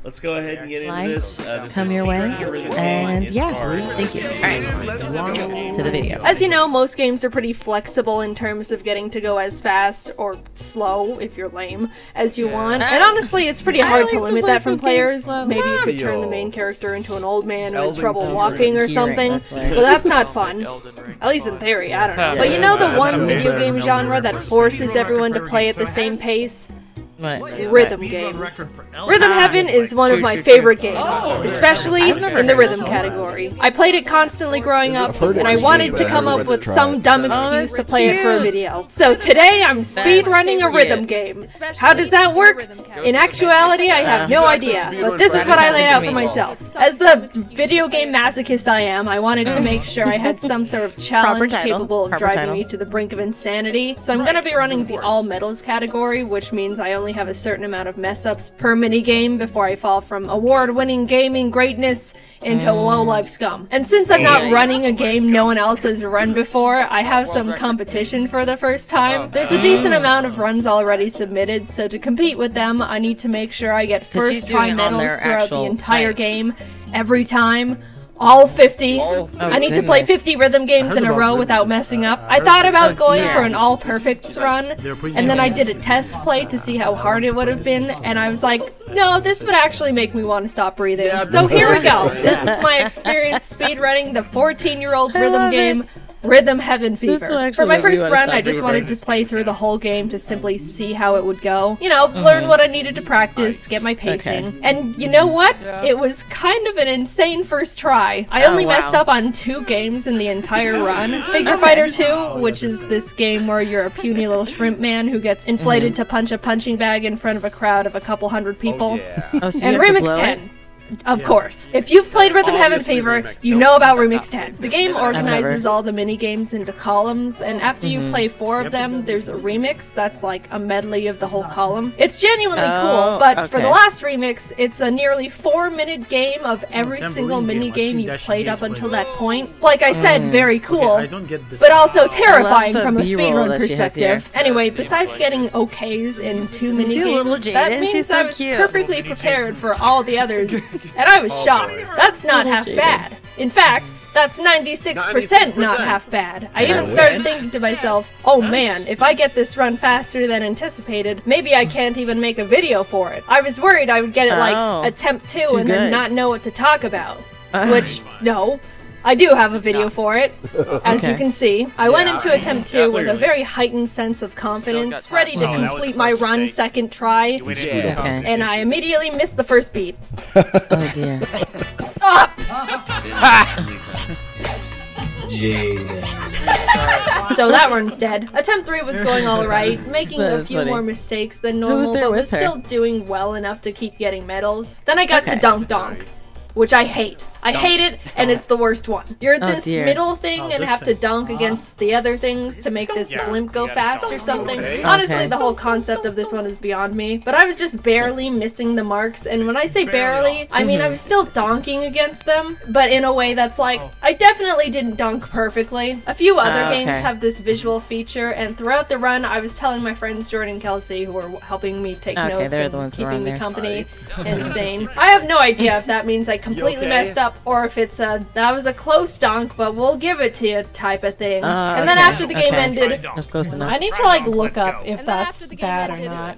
let's go ahead and get into this. This come is your way, Speedrunning and It's yeah, hard. thank you. All right, to the video. As you know, most games are pretty flexible in terms of getting to go as fast or slow, if you're lame, as you want. And honestly, it's pretty hard to limit that from players. Maybe you could turn the main character into an old man who has trouble walking or something, but that's not fun. At least in theory, I don't know. But you know the one video game genre that forces everyone to play at the same pace? Rhythm games. Rhythm Heaven is one of my favorite games, especially in the rhythm category. I played it constantly growing up, and I wanted to come up with some dumb excuse to play it for a video. So today I'm speedrunning a rhythm game. How does that work? In actuality, I have no idea, but this is what I laid out for myself. As the video game masochist I am, I wanted to make sure I had some sort of challenge capable of driving me to the brink of insanity. So I'm gonna be running the all medals category, which means I only have a certain amount of mess-ups per minigame before I fall from award-winning gaming greatness into low-life scum. And since I'm not running a game no one else has run before, I have some competition for the first time. There's a decent amount of runs already submitted, so to compete with them, I need to make sure I get first-time medals throughout the entire game, every time. All 50. I need to play 50 rhythm games in a row without messing up. I thought about going for an all perfects run, and then I did a test play to see how hard it would have been, and I was like, no, this would actually make me want to stop breathing. So here we go. This is my experience speedrunning the 14-year-old rhythm game, Rhythm Heaven Fever. For my first run, I just wanted to play through the whole game to simply see how it would go. You know, learn what I needed to practice, get my pacing. And you know what? It was kind of an insane first try. I only messed up on 2 games in the entire run. Figure Fighter 2, which is this game where you're a puny little shrimp man who gets inflated to punch a punching bag in front of a crowd of a couple hundred people. So And Remix 10. Of course. If you've played Rhythm Heaven Fever, you know about Remix 10. The game organizes all the mini-games into columns, and after you play 4 of them, there's a remix that's like a medley of the whole column. It's genuinely cool, but for the last remix, it's a nearly 4-minute game of every single mini-game you've played up until that point. Like I said, very cool, but also terrifying from a speedrun perspective. Anyway, besides getting okays in 2 mini-games, that means I was perfectly prepared for all the others. And I was shocked. That's not half bad. In fact, that's 96% not half bad. I even started thinking to myself, oh man, if I get this run faster than anticipated, maybe I can't even make a video for it. I was worried I would get it like attempt 2 and then not know what to talk about. Which, no. I do have a video for it. As you can see, I went into attempt 2 with a very heightened sense of confidence, ready to complete my run second try, and I immediately missed the first beat. Oh dear. So that one's dead. Attempt 3 was going alright, making a few more mistakes than normal, but was still doing well enough to keep getting medals. Then I got to Dunk Donk, which I hate. I hate it, and it's the worst one. You're this middle thing and have to dunk against the other things to make this blimp go fast or something. Honestly, the whole concept of this one is beyond me, but I was just barely missing the marks, and when I say barely, I mean I was still donking against them, but in a way that's like, I definitely didn't dunk perfectly. A few other games have this visual feature, and throughout the run, I was telling my friends Jordan and Kelsey, who were helping me take notes and keeping me company, insane. I have no idea if that means I completely messed up or if it's a, that was a close dunk, but we'll give it to you type of thing. And then after the game ended, That's close enough. I need to like look up if that's bad or not.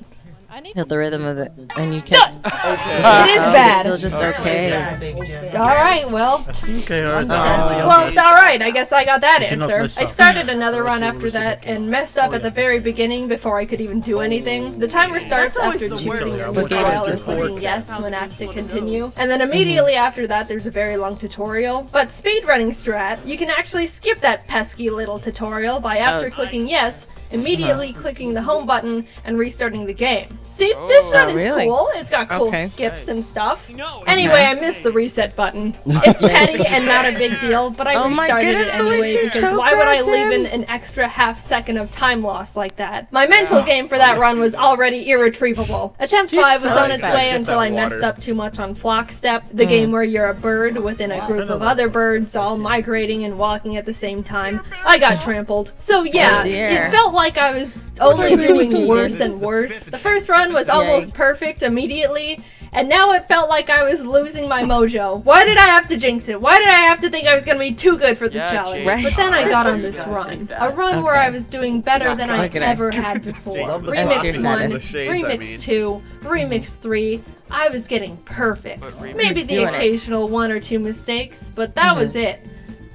Hit the rhythm of it, and you can. It is bad. Still just okay. Alright, well. Well, alright, I guess I got that answer. I started another run after that and messed up at the very beginning before I could even do anything. The timer starts after choosing your style and clicking yes when asked to continue. And then immediately after that, there's a very long tutorial. But speedrunning strat, you can actually skip that pesky little tutorial by after clicking yes, immediately clicking the home button and restarting the game. See, this run is cool. It's got cool skips and stuff. Anyway, I missed the reset button. It's petty and not a big deal, but I restarted it anyway because why would I leave in an extra half second of time loss like that? My mental game for that run was already irretrievable. Attempt 5 was on its way until I messed up too much on Flock Step, the game where you're a bird within a group of other birds all migrating and walking at the same time. I got trampled. So yeah, it felt like I was only doing worse and worse. The first run was almost perfect immediately, and now it felt like I was losing my mojo. Why did I have to jinx it? Why did I have to think I was gonna be too good for this challenge? Right. But then I got on this run. A run where I was doing better than I ever had before. Remix 1, Remix 2, Remix 3. I was getting perfect. Maybe the occasional 1 or 2 mistakes, but that was it.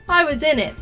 I was in it.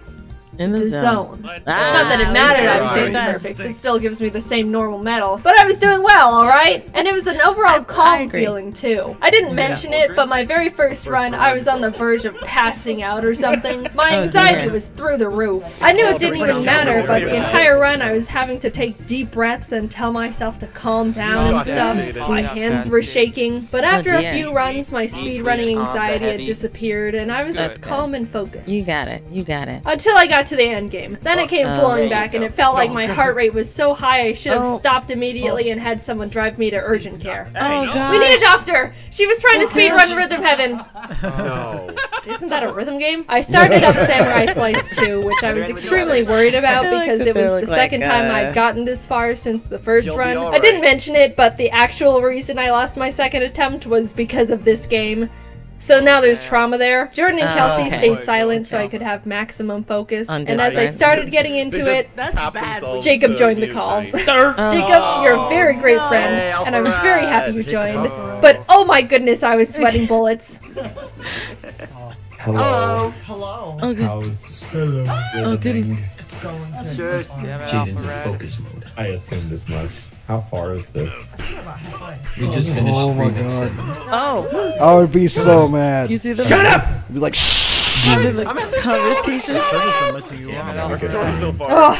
In the zone. Not that it mattered I was doing perfect. It still gives me the same normal medal. But I was doing well, alright? And it was an overall calm feeling, too. I didn't mention it, but my very first run, I was on the verge of passing out or something. My anxiety was through the roof. I knew it didn't even matter, but the entire run I was having to take deep breaths and tell myself to calm down and stuff. My hands were shaking. But after a few runs, my speedrunning anxiety had disappeared, and I was just calm and focused. You got it. You got it. Until I got to the end game. Then it came flowing back, and it felt like my heart rate was so high I should have stopped immediately and had someone drive me to urgent care. Oh god. We need a doctor! She was trying to speedrun Rhythm Heaven! No. Isn't that a rhythm game? I started up Samurai Slice 2, which I was extremely worried about because it was the second time I'd gotten this far since the first run. I didn't mention it, but the actual reason I lost my second attempt was because of this game. So now there's trauma there. Jordan and Kelsey stayed silent so I could have maximum focus. And as I started getting into it, Jacob joined the call. Jacob, you're a very great friend, and I was very happy you joined. But oh my goodness, I was sweating bullets. Hello. Hello. Oh, good. Oh, goodness. It's going good. Jaden's in focus mode. I assumed as much. How far is this? We just finished Remix 7. Oh. I would be so mad. You see the Shut up! I'd be like, shh! the conversation. So far. Oh,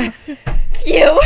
phew.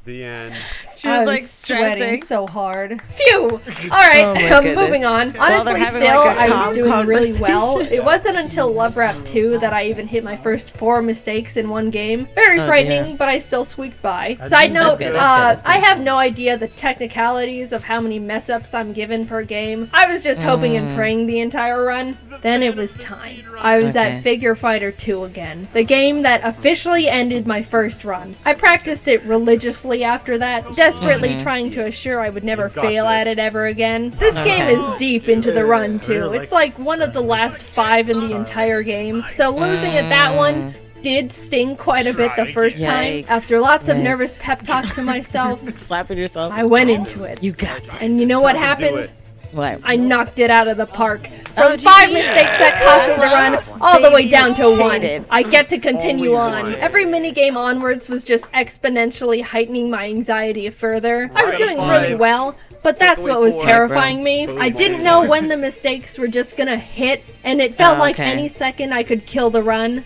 The end. She was like sweating stressing. so hard. Phew! Alright, moving on. Honestly, still, I was doing really well. It wasn't until Love Rap 2 that I even hit my first 4 mistakes in one game. Very frightening, but I still squeaked by. Side note, I have no idea the technicalities of how many mess-ups I'm given per game. I was just hoping and praying the entire run. Then it was time. I was at Figure Fighter 2 again. The game that officially ended my first run. I practiced it religiously after that, desperately trying to assure I would never fail at it ever again. This game is deep into the run too. It's like one of the last 5 in the entire game. So losing at that one did sting quite a bit the first time. After lots of nervous pep talks to myself, slapping yourself. I went into it. You got this. And you know what happened? What? I knocked it out of the park. From 5 mistakes that cost me the run, all the way down to 1. I get to continue on. Every minigame onwards was just exponentially heightening my anxiety further. I was doing really well, but that's what was terrifying me. I didn't know when the mistakes were just gonna hit, and it felt like any second I could kill the run.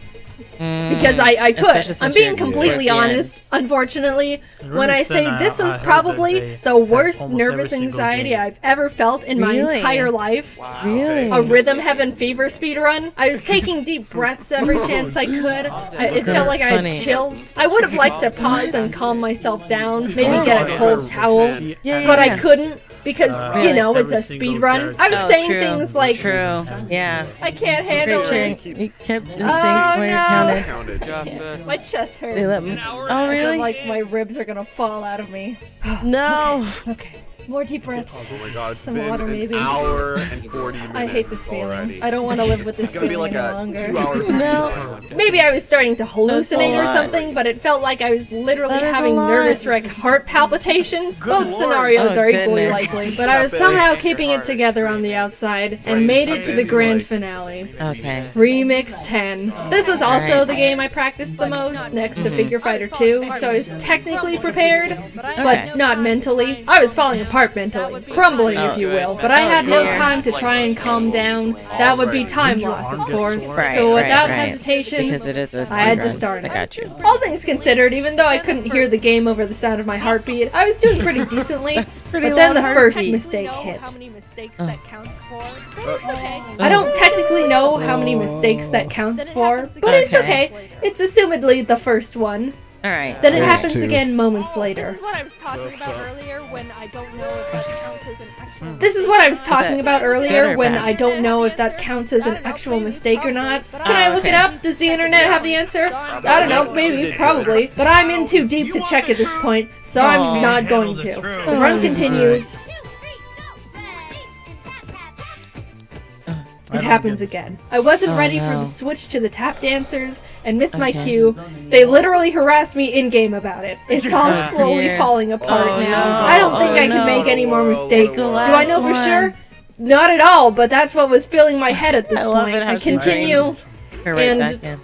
Because I could. I'm being completely honest. Unfortunately, when I say this was probably the worst nervous anxiety I've ever felt in my entire life. Really? A Rhythm Heaven fever speedrun. I was taking deep breaths every chance I could. It felt like I had chills. I would have liked to pause and calm myself down, maybe get a cold towel, but I couldn't. Because, you know, it's a speed run. I was saying things like, yeah. I can't handle this. You kept in sync when you counted. My chest hurts. They let me. Oh, really? Like my ribs are gonna fall out of me. No. Okay. More deep breaths. Oh my god, it's Some been water, maybe. an hour and 40 minutes. I hate this feeling. already. I don't want to live with this It's gonna be feeling like any a longer. 2 hours. No. Maybe I was starting to hallucinate or something, but it felt like I was literally having nervous wreck heart palpitations. Both scenarios are equally likely, but I was somehow keeping it together on the outside and made it to the grand finale. Okay. Remix 10. This was also the game I practiced the most, next to Figure Fighter 2, so I was technically prepared, but not mentally. I was falling apart mentally. Crumbling, if you will, but I had no time to try and calm down. That would be time loss, of course. So without hesitation, because it is a I had to start I it. got you. All things considered, even though I couldn't hear the game over the sound of my heartbeat, I was doing pretty decently. But then the first mistake hit. I don't technically know how many mistakes that counts for, but it's okay. It's assumedly the first one. Alright. Then it happens again moments later. This is what I was talking about earlier when I don't know if that counts as an actual This is what I was talking about earlier when I don't know if that counts as an actual mistake or not. Can I look it up? Does the internet have the answer? I don't know, maybe, probably. But I'm in too deep to check at this point, so I'm not going to. The run continues. it happens again. I wasn't ready for the switch to the tap dancers and missed my cue. They literally harassed me in-game about it. It's all slowly falling apart now. I don't think I can make any more mistakes. Do I know for sure? Not at all, but that's what was filling my head at this point. I continue, and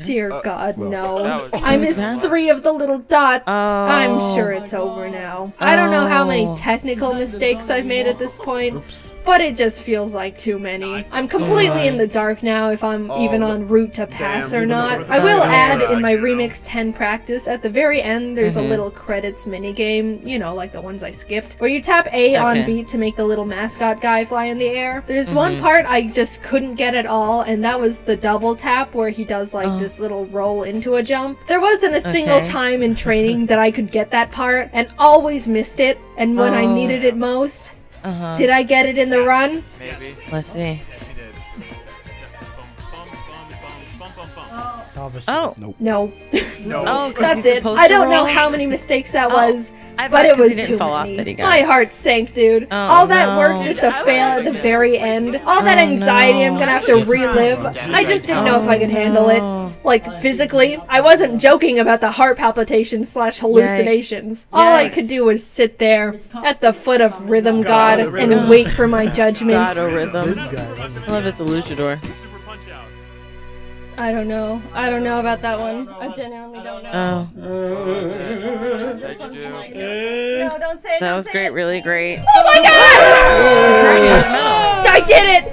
dear God, no. I missed 3 of the little dots. I'm sure it's over now. I don't know how many technical mistakes I've made at this point, but it just feels like too many. I'm completely in the dark now if I'm even en route to pass or not. I will add in my Remix 10 practice, at the very end there's a little credits minigame, you know, like the ones I skipped, where you tap A on beat to make the little mascot guy fly in the air. There's one part I just couldn't get at all, and that was the double tap where he does like this little roll into a jump. There wasn't a single time in training that I could get that part, and always missed it, and when I needed it most, did I get it in the run? Maybe. Let's see. Oh. No. Oh, that's it. I don't know how many mistakes that was, but it was too many. My heart sank, dude. All that work just to fail at the very end. All that anxiety I'm gonna have to relive. I just didn't know if I could handle it. Like, physically. I wasn't joking about the heart palpitations / hallucinations. All I could do was sit there at the foot of Rhythm God and wait for my judgment. God of Rhythm. I love it's a luchador. I don't know. I don't know about that one. I genuinely don't know. No, don't say it. That was great, really great. Oh my God! I did it!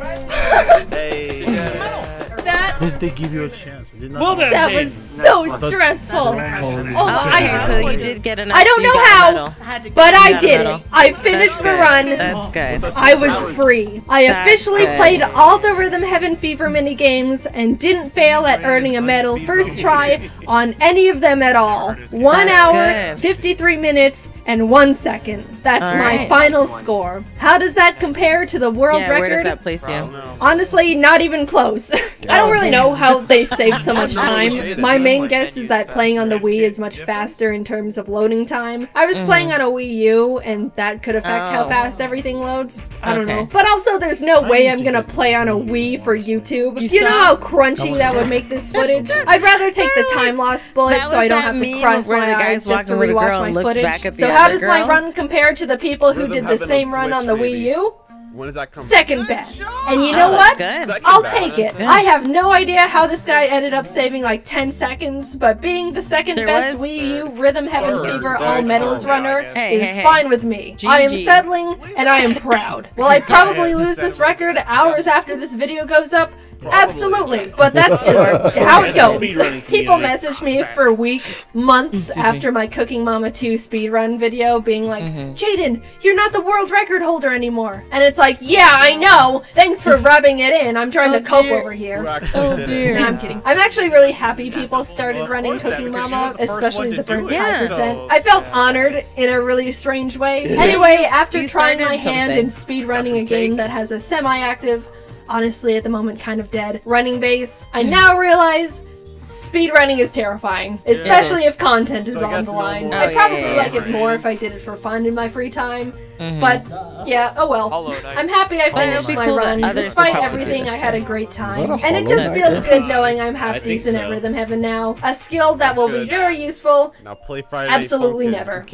They give you a chance. That was so stressful. Okay, so you did get an. I don't know how, but I did it. I finished the run. That's good. I was free. I officially played all the Rhythm Heaven Fever mini games and didn't fail at earning a medal first try on any of them at all. 1 hour, 53 minutes, and 1 second. That's my final score. How does that compare to the world record? Where does that place you? Honestly, not even close. I don't really know how they save so much time. My main guess is that playing on the Wii is much faster in terms of loading time. I was playing on a Wii U, and that could affect how fast everything loads. I don't know. But also, there's no way I'm gonna play on a Wii for YouTube. Do you know how crunchy that would make this footage? I'd rather take the time loss bullet so I don't have to cross my eyes just to rewatch my footage. So how does my run compare to the people who did the same run on the Wii U? When does that come? Second best. And you know what? I'll take it. I have no idea how this guy ended up saving like 10 seconds, but being the second best Wii U Rhythm Heaven Fever all medals runner is fine with me. I am settling and I am proud. Will I probably lose this record hours after this video goes up? Absolutely, but that's just how it goes. People message me for weeks, months after my Cooking Mama 2 speedrun video being like, Jaden, you're not the world record holder anymore. And it's like, yeah, I know. Thanks for rubbing it in. I'm trying to cope over here. Oh dear. No, I'm kidding. I'm actually really happy people started running Cooking Mama, especially the burnt 5%. I felt honored in a really strange way. Anyway, after trying my hand in speedrunning a game that has a semi-active, honestly at the moment kind of dead running base, I now realize speedrunning is terrifying, especially if content is on the line. I'd probably like it more if I did it for fun in my free time, but yeah, oh well. I'm happy I finished my run. Despite everything, I had a great time, and it just feels good knowing I'm half decent at Rhythm Heaven now. A skill that will be very useful. Now play Friday absolutely never.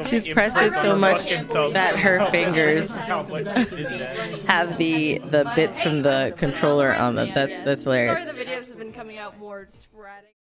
She's pressed it so much that her fingers have the bits from the controller on them. That's hilarious. Sorry, the videos have been coming out more sporadic.